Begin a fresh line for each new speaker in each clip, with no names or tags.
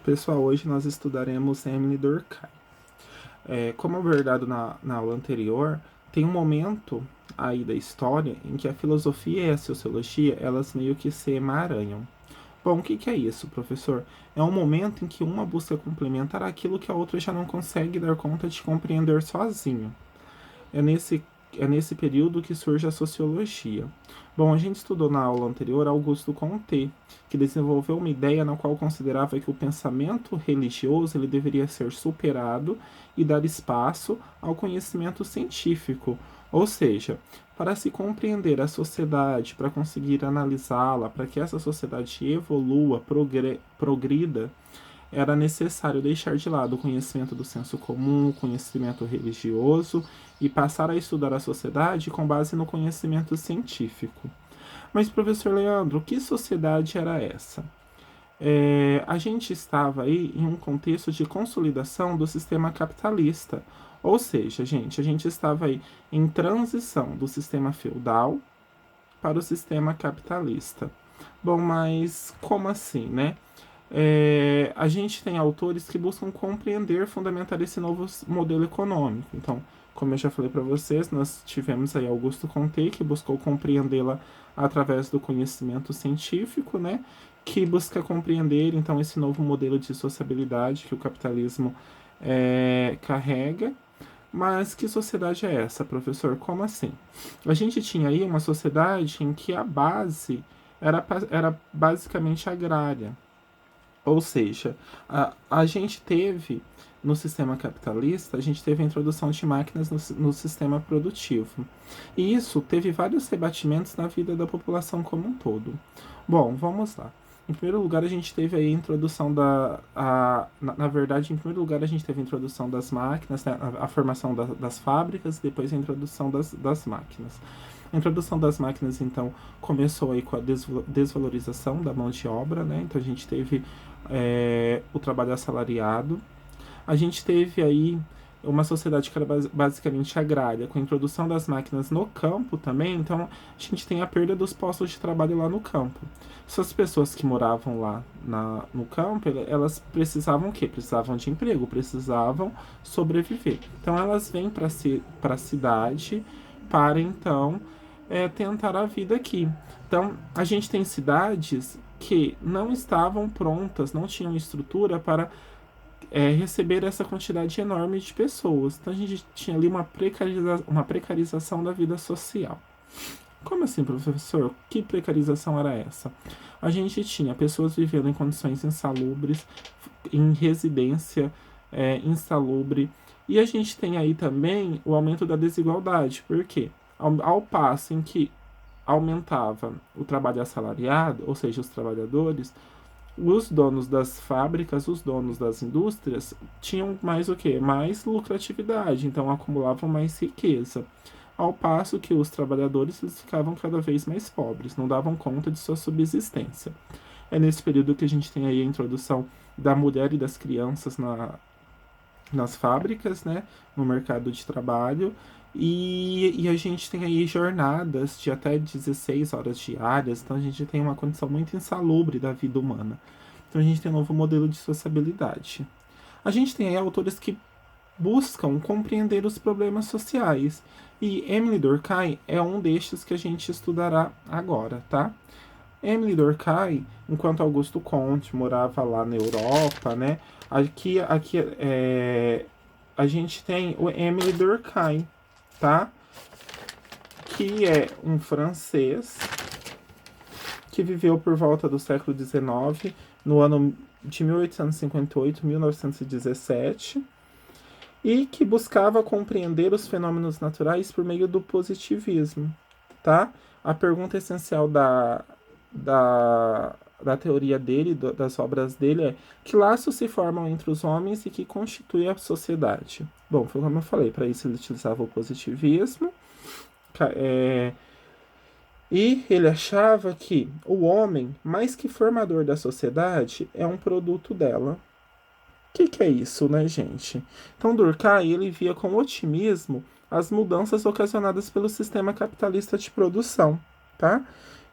Pessoal, hoje nós estudaremos Emile Durkheim. Como abordado na aula anterior, tem um momento aí da história em que a filosofia e a sociologia, elas meio que se emaranham. Bom, o que é isso, professor? É um momento em que uma busca complementar aquilo que a outra já não consegue dar conta de compreender sozinho. É nesse, é nesse período que surge a sociologia. Bom, a gente estudou na aula anterior Augusto Comte, que desenvolveu uma ideia na qual considerava que o pensamento religioso ele deveria ser superado e dar espaço ao conhecimento científico, ou seja, para se compreender a sociedade, para conseguir analisá-la, para que essa sociedade evolua, progrida, era necessário deixar de lado o conhecimento do senso comum, o conhecimento religioso e passar a estudar a sociedade com base no conhecimento científico. Mas, professor Leandro, que sociedade era essa? A gente estava aí em um contexto de consolidação do sistema capitalista. Ou seja, a gente estava aí em transição do sistema feudal para o sistema capitalista. Bom, mas como assim, né? A gente tem autores que buscam compreender, fundamentar esse novo modelo econômico. Então, como eu já falei para vocês, nós tivemos aí Augusto Comte, que buscou compreendê-la através do conhecimento científico, né? Que busca compreender, então, esse novo modelo de sociabilidade que o capitalismo carrega. Mas que sociedade é essa, professor? Como assim? A gente tinha aí uma sociedade em que a base era basicamente agrária. Ou seja, a gente teve, no sistema capitalista, a gente teve a introdução de máquinas no sistema produtivo. E isso teve vários rebatimentos na vida da população como um todo. Bom, vamos lá. Em primeiro lugar, a gente teve aí a introdução na verdade, em primeiro lugar, a gente teve a introdução das máquinas, né, a formação das fábricas, e depois a introdução das máquinas. A introdução das máquinas, então, começou aí com a desvalorização da mão de obra, né? Então, a gente teve o trabalho assalariado. A gente teve aí uma sociedade que era basicamente agrária, com a introdução das máquinas no campo também, então a gente tem a perda dos postos de trabalho lá no campo. Essas pessoas que moravam lá no campo, elas precisavam o quê? Precisavam de emprego, precisavam sobreviver. Então elas vêm para a cidade para então tentar a vida aqui. Então a gente tem cidades que não estavam prontas, não tinham estrutura para receber essa quantidade enorme de pessoas. Então a gente tinha ali uma precarização da vida social. Como assim, professor? Que precarização era essa? A gente tinha pessoas vivendo em condições insalubres, em residência insalubre, e a gente tem aí também o aumento da desigualdade. Por quê? Ao passo em que aumentava o trabalho assalariado, ou seja, os trabalhadores, os donos das fábricas, os donos das indústrias tinham mais o quê? Mais lucratividade, então acumulavam mais riqueza. Ao passo que os trabalhadores eles ficavam cada vez mais pobres, não davam conta de sua subsistência. É nesse período que a gente tem aí a introdução da mulher e das crianças nas fábricas, né, no mercado de trabalho, e a gente tem aí jornadas de até 16 horas diárias, então a gente tem uma condição muito insalubre da vida humana. Então a gente tem um novo modelo de sociabilidade. A gente tem aí autores que buscam compreender os problemas sociais, e Emile Durkheim é um destes que a gente estudará agora, tá? Emile Durkheim, enquanto Augusto Comte morava lá na Europa, né? Aqui a gente tem o Emile Durkheim, tá? Que é um francês que viveu por volta do século XIX, no ano de 1858, 1917, e que buscava compreender os fenômenos naturais por meio do positivismo, tá? A pergunta essencial da teoria dele, das obras dele, é que laços se formam entre os homens e que constituem a sociedade. Bom, foi como eu falei, para isso ele utilizava o positivismo, e ele achava que o homem, mais que formador da sociedade, é um produto dela. O que é isso, né, gente? Então, Durkheim, ele via com otimismo as mudanças ocasionadas pelo sistema capitalista de produção, tá?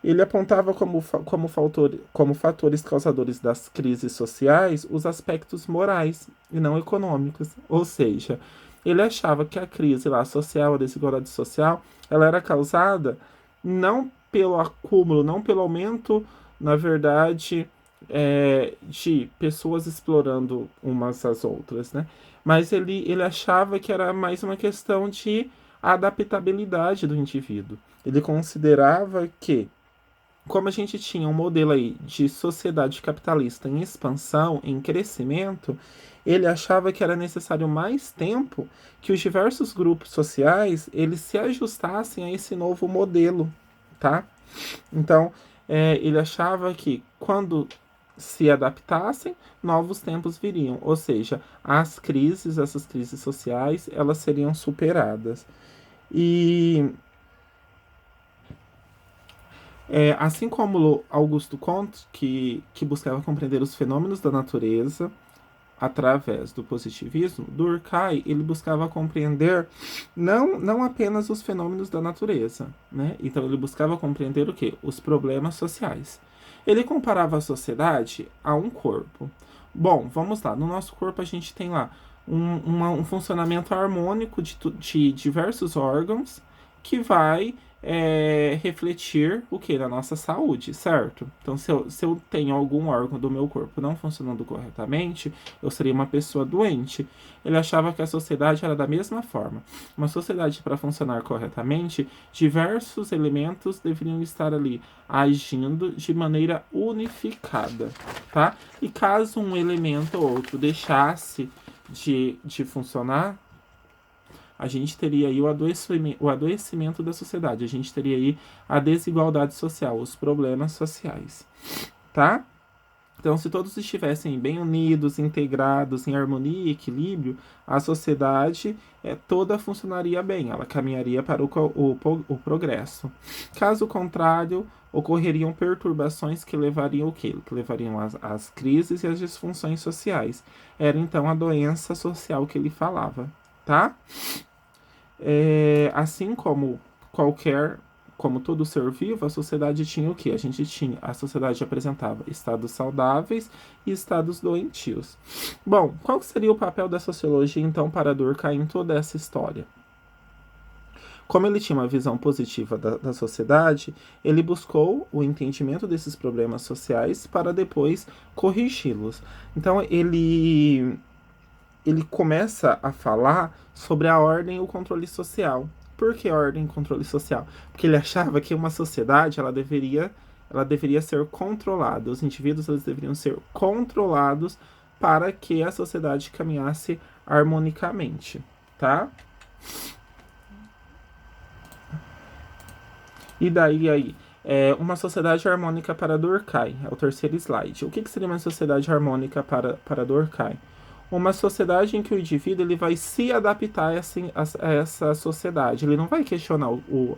Ele apontava como fatores causadores das crises sociais os aspectos morais e não econômicos. Ou seja, ele achava que a crise lá, social, a desigualdade social, ela era causada não pelo acúmulo, não pelo aumento, na verdade, de pessoas explorando umas às outras, né? Mas ele achava que era mais uma questão de adaptabilidade do indivíduo. Ele considerava que, como a gente tinha um modelo aí de sociedade capitalista em expansão, em crescimento, ele achava que era necessário mais tempo que os diversos grupos sociais eles se ajustassem a esse novo modelo, tá? Então, ele achava que quando se adaptassem, novos tempos viriam, ou seja, essas crises sociais, elas seriam superadas. E assim como Augusto Comte, que buscava compreender os fenômenos da natureza através do positivismo, Durkheim ele buscava compreender não apenas os fenômenos da natureza, né? Então ele buscava compreender o quê? Os problemas sociais. Ele comparava a sociedade a um corpo. Bom, vamos lá. No nosso corpo a gente tem lá um funcionamento harmônico de diversos órgãos que vai refletir o que? Na nossa saúde, certo? Então, se eu tenho algum órgão do meu corpo não funcionando corretamente, eu seria uma pessoa doente. Ele achava que a sociedade era da mesma forma. Uma sociedade, para funcionar corretamente, diversos elementos deveriam estar ali agindo de maneira unificada, tá? E caso um elemento ou outro deixasse de funcionar, a gente teria aí o adoecimento da sociedade, a gente teria aí a desigualdade social, os problemas sociais, tá? Então, se todos estivessem bem unidos, integrados, em harmonia e equilíbrio, a sociedade toda funcionaria bem, ela caminharia para o progresso. Caso contrário, ocorreriam perturbações que levariam o quê? Que levariam às crises e às disfunções sociais. Era então a doença social que ele falava, tá? Assim como todo ser vivo, a sociedade tinha o que? A sociedade apresentava estados saudáveis e estados doentios. Bom, qual seria o papel da sociologia então para Durkheim em toda essa história? Como ele tinha uma visão positiva da sociedade, ele buscou o entendimento desses problemas sociais para depois corrigi-los. Então ele começa a falar sobre a ordem e o controle social. Por que ordem e controle social? Porque ele achava que uma sociedade ela deveria ser controlada. Os indivíduos eles deveriam ser controlados para que a sociedade caminhasse harmonicamente, tá? E daí aí, uma sociedade harmônica para Durkheim, é o terceiro slide. O que seria uma sociedade harmônica para Durkheim? Uma sociedade em que o indivíduo ele vai se adaptar a essa sociedade. Ele não vai questionar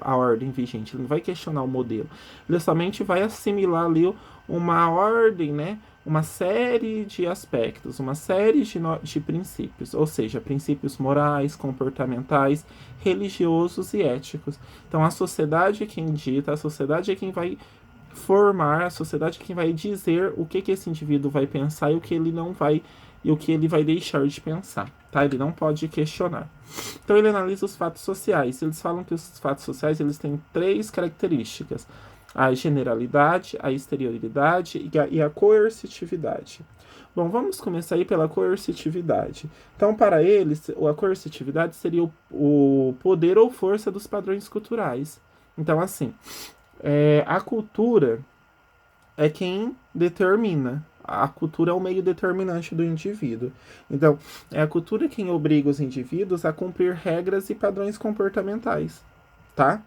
a ordem vigente, ele não vai questionar o modelo. Ele somente vai assimilar ali uma ordem, né? Uma série de aspectos, uma série de princípios, ou seja, princípios morais, comportamentais, religiosos e éticos. Então a sociedade é quem dita, a sociedade é quem vai formar, a sociedade é quem vai dizer o que esse indivíduo vai pensar e o que ele não vai e o que ele vai deixar de pensar, tá? Ele não pode questionar. Então ele analisa os fatos sociais. Eles falam que os fatos sociais eles têm três características: a generalidade, a exterioridade e a coercitividade. Bom, vamos começar aí pela coercitividade. Então, para eles, a coercitividade seria o poder ou força dos padrões culturais. Então, assim, a cultura é quem determina. A cultura é o meio determinante do indivíduo. Então, é a cultura quem obriga os indivíduos a cumprir regras e padrões comportamentais, tá?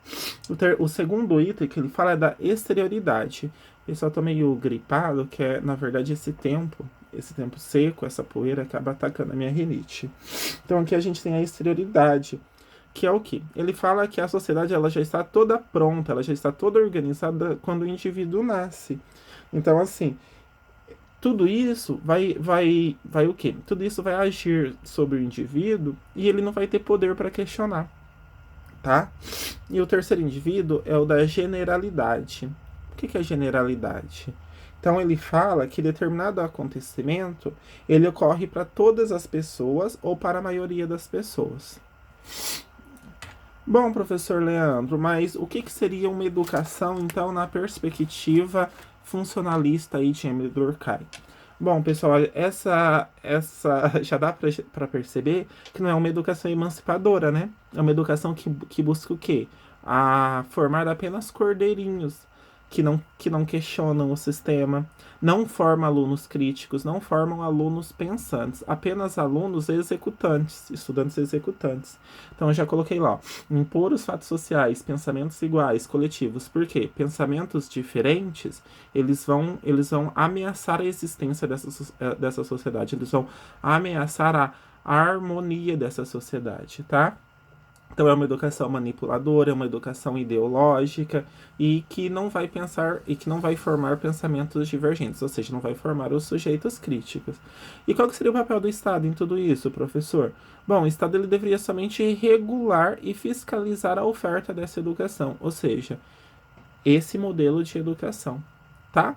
O segundo item que ele fala é da exterioridade. O pessoal tá meio gripado, que é, na verdade, esse tempo seco, essa poeira acaba atacando a minha rinite. Então, aqui a gente tem a exterioridade, que é o quê? Ele fala que a sociedade ela já está toda pronta, ela já está toda organizada quando o indivíduo nasce. Então, assim, tudo isso vai o quê? Tudo isso vai agir sobre o indivíduo e ele não vai ter poder para questionar, tá? E o terceiro indivíduo é o da generalidade. que é generalidade? Então ele fala que determinado acontecimento ele ocorre para todas as pessoas ou para a maioria das pessoas. Bom, professor Leandro, mas o que seria uma educação, então, na perspectiva funcionalista aí de Emile Durkheim? Bom, pessoal, essa já dá para perceber que não é uma educação emancipadora, né? É uma educação que busca o quê? A formar apenas cordeirinhos que não questionam o sistema, não forma alunos críticos, não formam alunos pensantes, apenas alunos executantes, estudantes executantes. Então eu já coloquei lá, ó, impor os fatos sociais, pensamentos iguais, coletivos. Por quê? Pensamentos diferentes, eles vão ameaçar a existência dessa sociedade, eles vão ameaçar a harmonia dessa sociedade, tá? Então é uma educação manipuladora, é uma educação ideológica e que não vai pensar e que não vai formar pensamentos divergentes, ou seja, não vai formar os sujeitos críticos. E qual que seria o papel do Estado em tudo isso, professor? Bom, o Estado ele deveria somente regular e fiscalizar a oferta dessa educação, ou seja, esse modelo de educação, tá?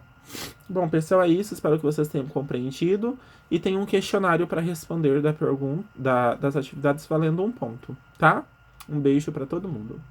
Bom, pessoal, é isso. Espero que vocês tenham compreendido e tenham um questionário para responder das atividades valendo um ponto, tá? Um beijo para todo mundo.